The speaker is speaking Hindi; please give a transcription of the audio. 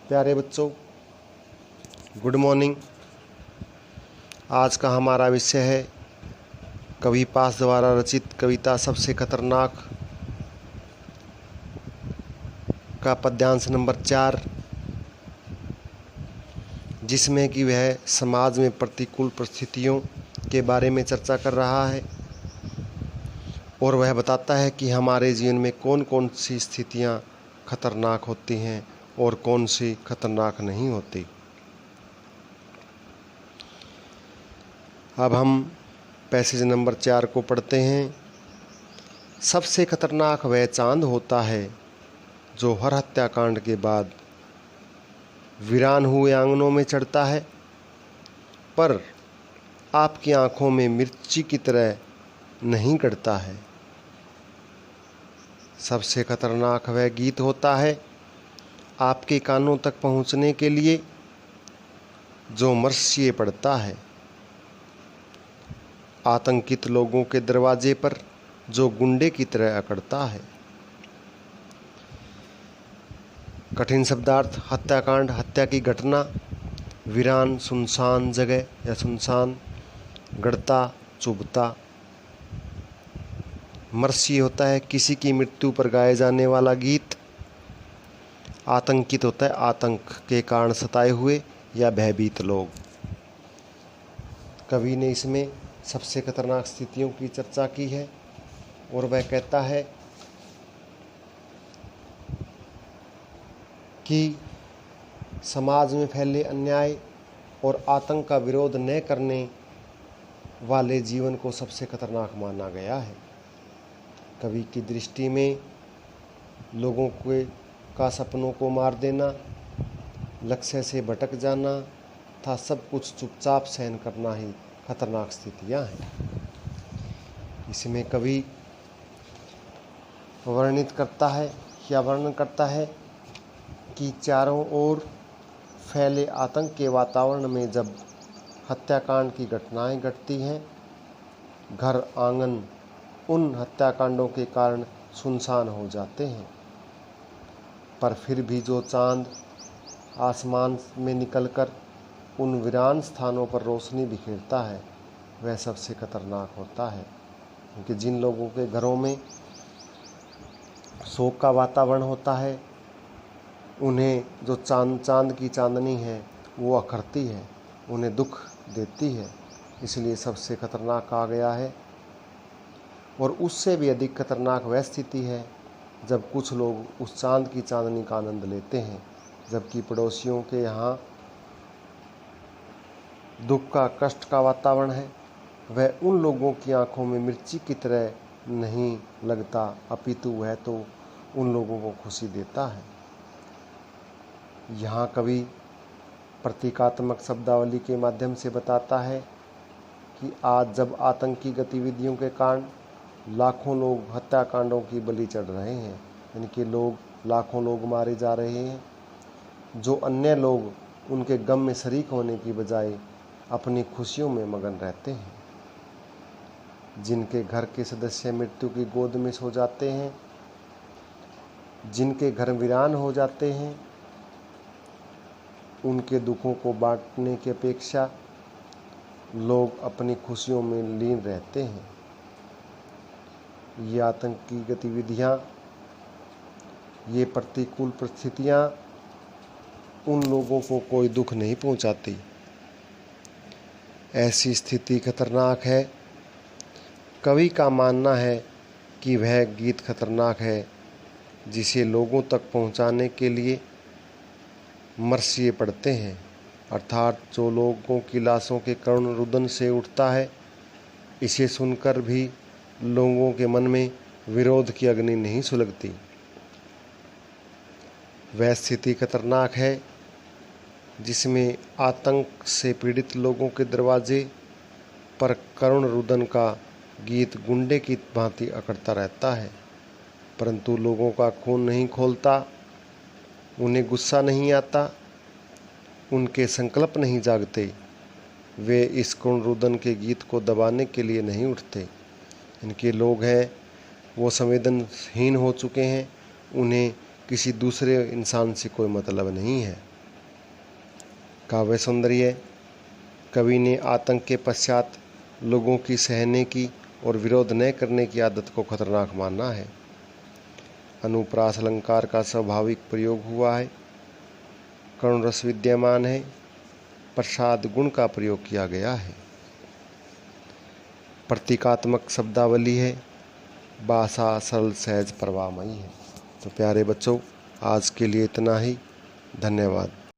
प्यारे बच्चों, गुड मॉर्निंग। आज का हमारा विषय है कवि पास द्वारा रचित कविता सबसे खतरनाक का पद्यांश नंबर 4, जिसमें कि वह समाज में प्रतिकूल परिस्थितियों के बारे में चर्चा कर रहा है और वह बताता है कि हमारे जीवन में कौन कौन सी स्थितियां खतरनाक होती हैं और कौन सी खतरनाक नहीं होती। अब हम पैसेज नंबर 4 को पढ़ते हैं। सबसे खतरनाक वह चांद होता है जो हर हत्याकांड के बाद वीरान हुए आंगनों में चढ़ता है, पर आपकी आंखों में मिर्ची की तरह नहीं गड़ता है। सबसे खतरनाक वह गीत होता है आपके कानों तक पहुंचने के लिए जो मर्सिये पड़ता है, आतंकित लोगों के दरवाजे पर जो गुंडे की तरह अकड़ता है। कठिन शब्दार्थ: हत्याकांड, हत्या की घटना, वीरान सुनसान जगह या सुनसान, गड़ता चुभता। मर्सिये होता है किसी की मृत्यु पर गाए जाने वाला गीत। आतंकित होता है आतंक के कारण सताए हुए या भयभीत लोग। कवि ने इसमें सबसे खतरनाक स्थितियों की चर्चा की है और वह कहता है कि समाज में फैले अन्याय और आतंक का विरोध न करने वाले जीवन को सबसे खतरनाक माना गया है। कवि की दृष्टि में लोगों का सपनों को मार देना, लक्ष्य से भटक जाना था, सब कुछ चुपचाप सहन करना ही खतरनाक स्थितियां हैं। इसमें कवि वर्णन करता है कि चारों ओर फैले आतंक के वातावरण में जब हत्याकांड की घटनाएं घटती हैं, घर आंगन उन हत्याकांडों के कारण सुनसान हो जाते हैं, पर फिर भी जो चांद आसमान में निकलकर उन वीरान स्थानों पर रोशनी बिखेरता है, वह सबसे खतरनाक होता है। क्योंकि जिन लोगों के घरों में शोक का वातावरण होता है, उन्हें जो चांद की चांदनी है वो अखरती है, उन्हें दुख देती है, इसलिए सबसे खतरनाक कहा गया है। और उससे भी अधिक खतरनाक वह स्थिति है जब कुछ लोग उस चांद की चांदनी का आनंद लेते हैं, जबकि पड़ोसियों के यहाँ दुख का, कष्ट का वातावरण है। वह उन लोगों की आंखों में मिर्ची की तरह नहीं लगता, अपितु वह तो उन लोगों को खुशी देता है। यहाँ कवि प्रतीकात्मक शब्दावली के माध्यम से बताता है कि आज जब आतंकी गतिविधियों के कारण लाखों लोग हत्याकांडों की बलि चढ़ रहे हैं, यानी कि लाखों लोग मारे जा रहे हैं, जो अन्य लोग उनके गम में शरीक होने की बजाय अपनी खुशियों में मगन रहते हैं, जिनके घर के सदस्य मृत्यु की गोद में सो जाते हैं, जिनके घर वीरान हो जाते हैं, उनके दुखों को बांटने की अपेक्षा लोग अपनी खुशियों में लीन रहते हैं। ये आतंकी गतिविधियां, ये प्रतिकूल परिस्थितियां उन लोगों को कोई दुख नहीं पहुंचाती। ऐसी स्थिति खतरनाक है। कवि का मानना है कि वह गीत खतरनाक है जिसे लोगों तक पहुंचाने के लिए मर्सिये पड़ते हैं, अर्थात जो लोगों की लाशों के करुण रुदन से उठता है। इसे सुनकर भी लोगों के मन में विरोध की अग्नि नहीं सुलगती। वह स्थिति खतरनाक है जिसमें आतंक से पीड़ित लोगों के दरवाजे पर करुण रुदन का गीत गुंडे की भांति अकड़ता रहता है, परंतु लोगों का खून नहीं खौलता, उन्हें गुस्सा नहीं आता, उनके संकल्प नहीं जागते। वे इस करुण रुदन के गीत को दबाने के लिए नहीं उठते। इनके लोग हैं वो संवेदनहीन हो चुके हैं, उन्हें किसी दूसरे इंसान से कोई मतलब नहीं है। काव्य सौंदर्य। कवि ने आतंक के पश्चात लोगों की सहने की और विरोध न करने की आदत को खतरनाक माना है। अनुप्रास अलंकार का स्वाभाविक प्रयोग हुआ है। करुण रस विद्यमान है। प्रसाद गुण का प्रयोग किया गया है। प्रतीकात्मक शब्दावली है। भाषा सरल सहज प्रवाहमयी है। तो प्यारे बच्चों, आज के लिए इतना ही। धन्यवाद।